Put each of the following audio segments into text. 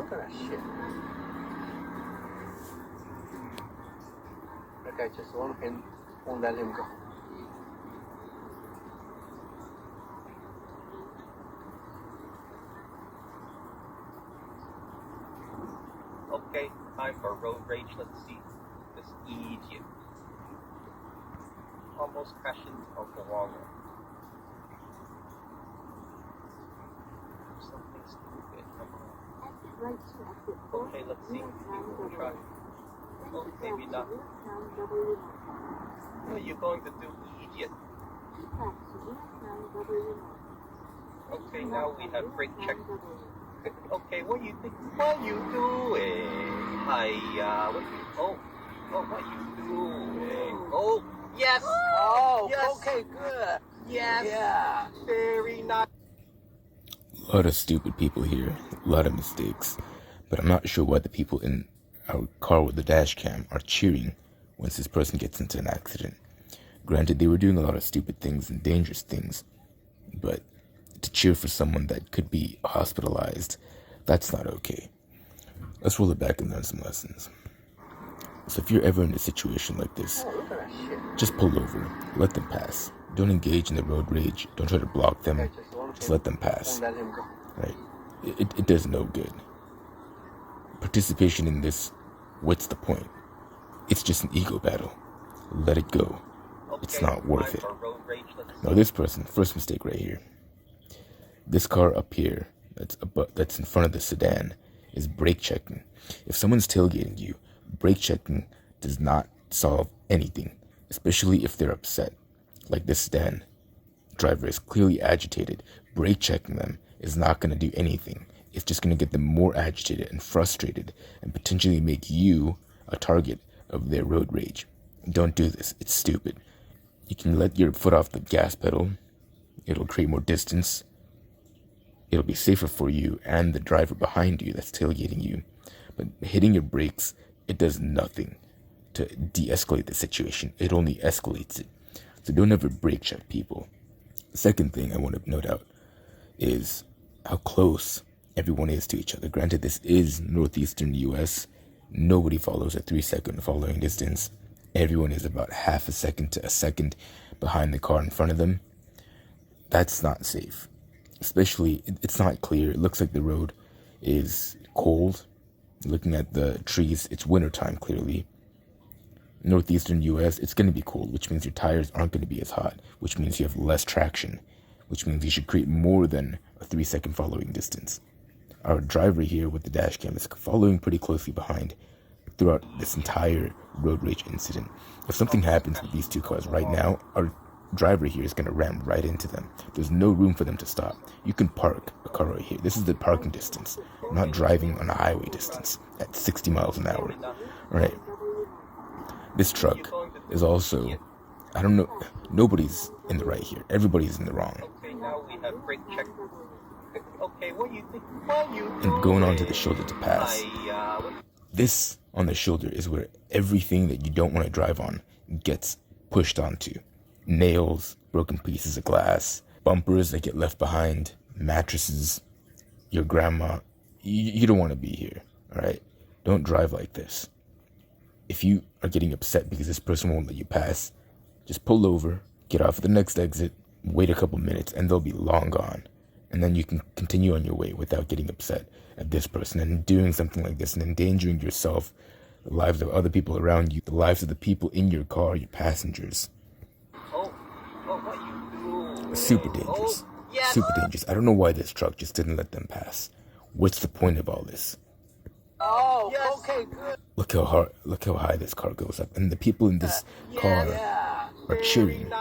look at that shit. That guy just won't let him go. Okay, time for road rage. Let's see. This idiot. Almost crashed into the wall. Something stupid. Come on. Okay, let's see. We'll try. Oh, maybe not. What are you going to do, idiot? Okay, now we have brake check. Okay, what do you think? What are you doing? Hiya, what are you doing? Oh, yes! Oh, yes! Okay, good. Yes! Yeah. Very nice. A lot of stupid people here, a lot of mistakes, but I'm not sure why the people in our car with the dash cam are cheering once this person gets into an accident. Granted, they were doing a lot of stupid things and dangerous things, but to cheer for someone that could be hospitalized, that's not okay. Let's roll it back and learn some lessons. So if you're ever in a situation like this, Oh, look at that shit. just pull over, let them pass. Don't engage in the road rage, don't try to block them, just let them pass. Won't let him go. Right? It does no good. Participation in this, what's the point? It's just an ego battle. Let it go. It's not worth it. Now this person, first mistake right here. This car up here, that's in front of the sedan, is brake checking. If someone's tailgating you, brake checking does not solve anything, especially if they're upset. Like this sedan driver is clearly agitated. Brake checking them is not going to do anything. It's just going to get them more agitated and frustrated and potentially make you a target of their road rage. Don't do this. It's stupid. You can let your foot off the gas pedal. It'll create more distance. It'll be safer for you and the driver behind you that's tailgating you. But hitting your brakes, it does nothing to de-escalate the situation. It only escalates it. So don't ever brake check people. The second thing I want to note out is how close everyone is to each other. Granted, this is northeastern US. Nobody follows a 3-second following distance. Everyone is about half a second to a second behind the car in front of them. That's not safe. Especially, it's not clear. It looks like the road is cold. Looking at the trees, it's wintertime clearly. Northeastern US, it's going to be cold, which means your tires aren't going to be as hot, which means you have less traction, which means you should create more than a 3-second following distance. Our driver here with the dash cam is following pretty closely behind throughout this entire road rage incident. If something happens with these two cars right now, our driver here is going to ram right into them. There's no room for them to stop. You can park a car right here. This is the parking distance, not driving on a highway distance at 60 miles an hour. All right. This truck is also, I don't know, nobody's in the right here. Everybody's in the wrong. Okay, now we have brake check. Okay, what do you think? What are you doing? And going onto the shoulder to pass. This on the shoulder is where everything that you don't want to drive on gets pushed onto. Nails, broken pieces of glass, bumpers that get left behind, mattresses, your grandma. You don't want to be here, all right? Don't drive like this. If you are getting upset because this person won't let you pass, just pull over, get off at the next exit, wait a couple minutes, and they'll be long gone. And then you can continue on your way without getting upset at this person and doing something like this and endangering yourself, the lives of other people around you, the lives of the people in your car, your passengers. What you doing? Super dangerous. Yes. Super dangerous. I don't know why this truck just didn't let them pass. What's the point of all this? Oh, yes. Okay, good. Look how high this car goes up. And the people in this car are cheering.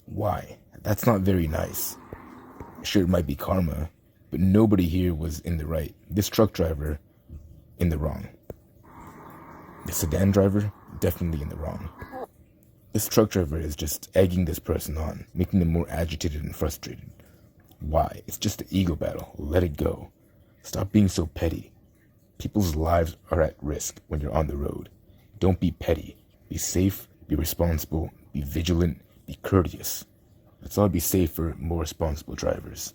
Why? That's not very nice. Sure, it might be karma, but nobody here was in the right. This truck driver, in the wrong. The sedan driver, definitely in the wrong. This truck driver is just egging this person on, making them more agitated and frustrated. Why? It's just an ego battle. Let it go. Stop being so petty. People's lives are at risk when you're on the road. Don't be petty. Be safe, be responsible, be vigilant, be courteous. Let's all be safer, more responsible drivers.